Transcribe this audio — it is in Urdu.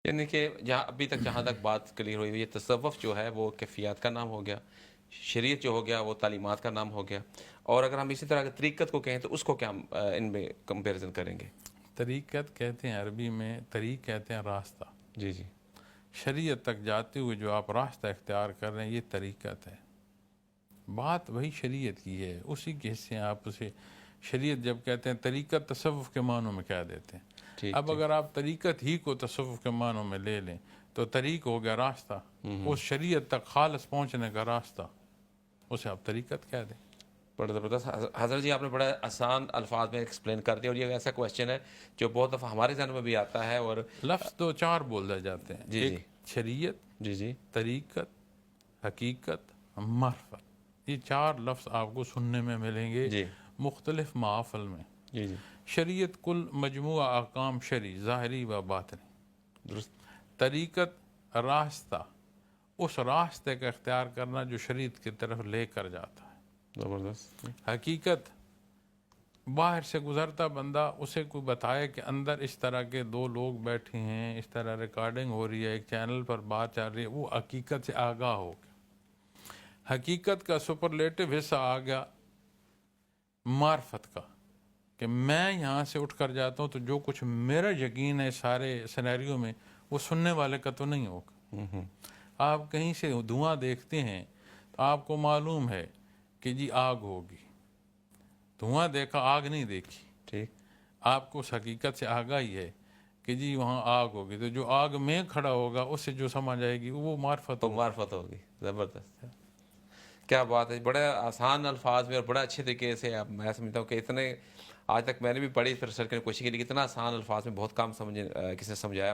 یعنی کہ جہاں ابھی تک جہاں تک بات کلیئر ہوئی یہ تصوف جو ہے وہ کیفیات کا نام ہو گیا، شریعت جو ہو گیا وہ تعلیمات کا نام ہو گیا، اور اگر ہم اسی طرح طریقت کو کہیں تو اس کو کیا ہم ان میں کمپیریزن کریں گے؟ طریقت کہتے ہیں عربی میں، طریق کہتے ہیں راستہ. جی جی شریعت تک جاتے ہوئے جو آپ راستہ اختیار کر رہے ہیں یہ طریقت ہے. بات وہی شریعت کی ہے، اسی کے حصے ہیں. آپ اسے شریعت جب کہتے ہیں، طریقت تصوف کے معنوں میں کہہ دیتے ہیں. ٹھیک اب ٹھیک. اگر آپ طریقت ہی کو تصوف کے معنوں میں لے لیں تو طریق ہو گیا راستہ، اس شریعت تک خالص پہنچنے کا راستہ، اسے آپ طریقت کہہ دیں. بڑا زبردست حضرت جی، آپ نے بڑا آسان الفاظ میں ایکسپلین کر دیا، اور یہ ایسا کویشچن ہے جو بہت دفعہ ہمارے ذہن میں بھی آتا ہے. اور لفظ دو چار بولے جاتے ہیں، جی جی ایک شریعت، جی جی طریقت، حقیقت، معرفت. یہ چار لفظ آپ کو سننے میں ملیں گے جی مختلف محافل میں. جی جی شریعت کل مجموعہ احکام شرعی ظاہری و باطنی. درست. طریقت راستہ، اس راستے کا اختیار کرنا جو شریعت کی طرف لے کر جاتا ہے. زبردست. حقیقت، باہر سے گزرتا بندہ اسے کوئی بتائے کہ اندر اس طرح کے دو لوگ بیٹھے ہیں، اس طرح ریکارڈنگ ہو رہی ہے، ایک چینل پر بات چل رہی ہے، وہ حقیقت سے آگاہ ہو گیا. حقیقت کا سپرلیٹو حصہ آ گیا معرفت کا، کہ میں یہاں سے اٹھ کر جاتا ہوں تو جو کچھ میرا یقین ہے سارے سینیریو میں، وہ سننے والے کا تو نہیں ہوگا. آپ کہیں سے دھواں دیکھتے ہیں تو آپ کو معلوم ہے کہ جی آگ ہوگی، دھواں دیکھا آگ نہیں دیکھی. ٹھیک. آپ کو اس حقیقت سے آگاہی ہے کہ جی وہاں آگ ہوگی، تو جو آگ میں کھڑا ہوگا اس سے جو سمجھ آئے گی وہ معرفت تو ہوگی. معرفت ہوگی. زبردست. کیا بات ہے، بڑے آسان الفاظ میں اور بڑے اچھے طریقے سے آپ، میں سمجھتا ہوں کہ اتنے آج تک میں نے بھی پڑھی پھر ریسرچ کرنے کی کوشش کی، لیکن اتنا آسان الفاظ میں بہت کم سمجھ کسی نے سمجھایا.